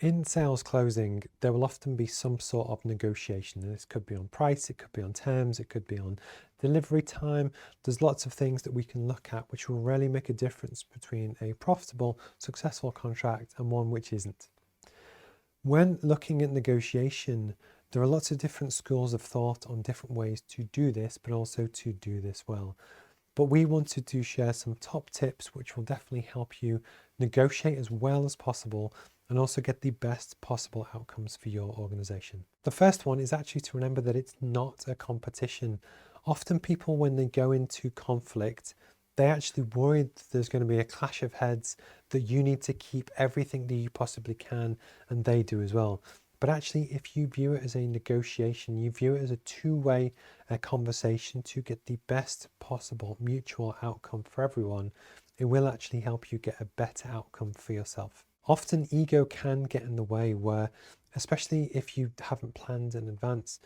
In sales closing, there will often be some sort of negotiation. And this could be on price, it could be on terms, it could be on delivery time. There's lots of things that we can look at which will really make a difference between a profitable, successful contract and one which isn't. When looking at negotiation, there are lots of different schools of thought on different ways to do this, but also to do this well. But we wanted to share some top tips which will definitely help you negotiate as well as possible and also get the best possible outcomes for your organization. The first one is actually to remember that it's not a competition. Often people, when they go into conflict, they actually worry that there's going to be a clash of heads, that you need to keep everything that you possibly can, and they do as well. But actually, if you view it as a negotiation, you view it as a two-way conversation to get the best possible mutual outcome for everyone, it will actually help you get a better outcome for yourself. Often ego can get in the way where, especially if you haven't planned in advance,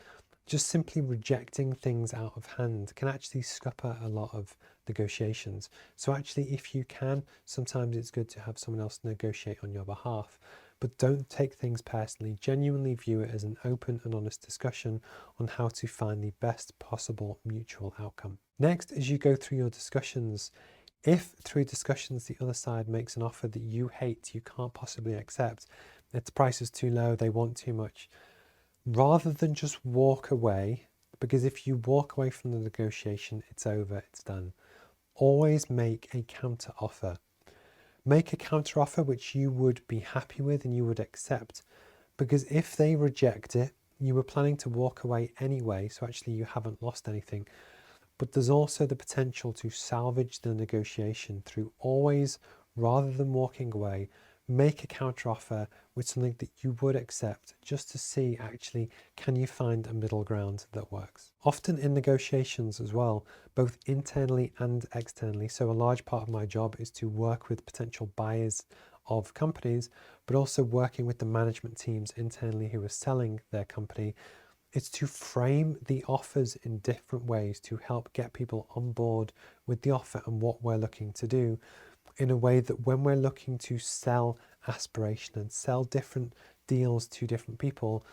just simply rejecting things out of hand can actually scupper a lot of negotiations. So actually, if you can, sometimes it's good to have someone else negotiate on your behalf. But don't take things personally. Genuinely view it as an open and honest discussion on how to find the best possible mutual outcome. Next, as you go through your discussions, if through discussions the other side makes an offer that you hate, you can't possibly accept, its price is too low, they want too much, rather than just walk away, because if you walk away from the negotiation, it's over, it's done. Always make a counter offer. Make a counter offer which you would be happy with and you would accept, because if they reject it, you were planning to walk away anyway, so actually you haven't lost anything. But there's also the potential to salvage the negotiation through always, rather than walking away, make a counter offer with something that you would accept, just to see actually, can you find a middle ground that works? Often in negotiations as well, both internally and externally, so a large part of my job is to work with potential buyers of companies, but also working with the management teams internally who are selling their company. It's to frame the offers in different ways to help get people on board with the offer and what we're looking to do, in a way that when we're looking to sell aspiration and sell different deals to different people,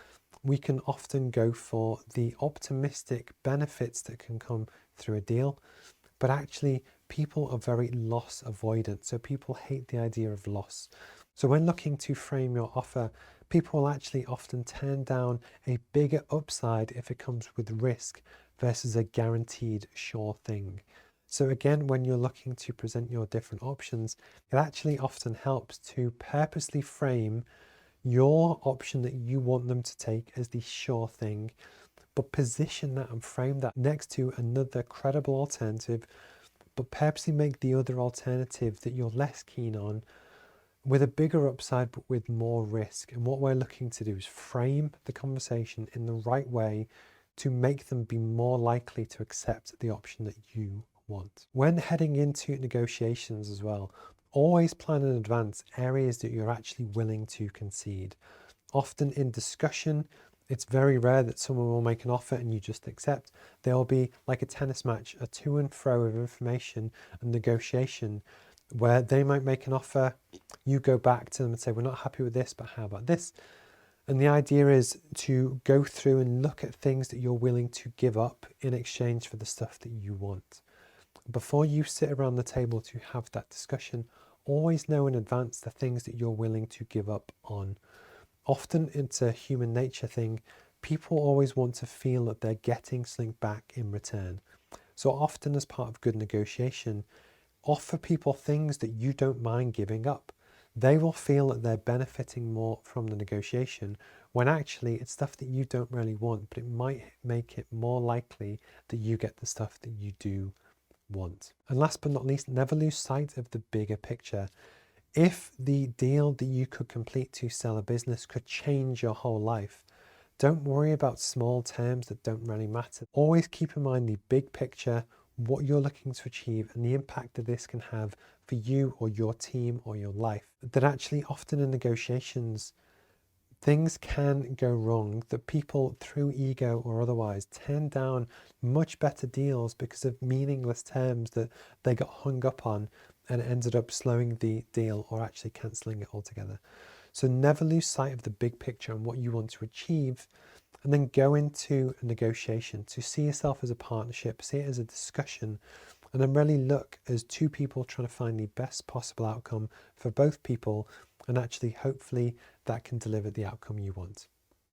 we can often go for the optimistic benefits that can come through a deal. But actually, people are very loss avoidant. So people hate the idea of loss. So when looking to frame your offer, people will actually often turn down a bigger upside if it comes with risk versus a guaranteed sure thing. So again, when you're looking to present your different options, it actually often helps to purposely frame your option that you want them to take as the sure thing, but position that and frame that next to another credible alternative, but purposely make the other alternative that you're less keen on with a bigger upside, but with more risk. And what we're looking to do is frame the conversation in the right way to make them be more likely to accept the option that you want. When heading into negotiations as well, always plan in advance areas that you're actually willing to concede. Often in discussion, it's very rare that someone will make an offer and you just accept. There'll be like a tennis match, a to and fro of information and negotiation, where they might make an offer, you go back to them and say, we're not happy with this, but how about this? And the idea is to go through and look at things that you're willing to give up in exchange for the stuff that you want. Before you sit around the table to have that discussion, always know in advance the things that you're willing to give up on. Often it's a human nature thing. People always want to feel that they're getting something back in return. So often as part of good negotiation, offer people things that you don't mind giving up. They will feel that they're benefiting more from the negotiation when actually it's stuff that you don't really want, but it might make it more likely that you get the stuff that you do want. And last but not least, never lose sight of the bigger picture. If the deal that you could complete to sell a business could change your whole life, don't worry about small terms that don't really matter. Always keep in mind the big picture, what you're looking to achieve and the impact that this can have for you or your team or your life. That actually often in negotiations, things can go wrong, that people through ego or otherwise turn down much better deals because of meaningless terms that they got hung up on and it ended up slowing the deal or actually cancelling it altogether. So never lose sight of the big picture and what you want to achieve, and then go into a negotiation to see yourself as a partnership, see it as a discussion, and then really look as two people trying to find the best possible outcome for both people, and actually hopefully that can deliver the outcome you want.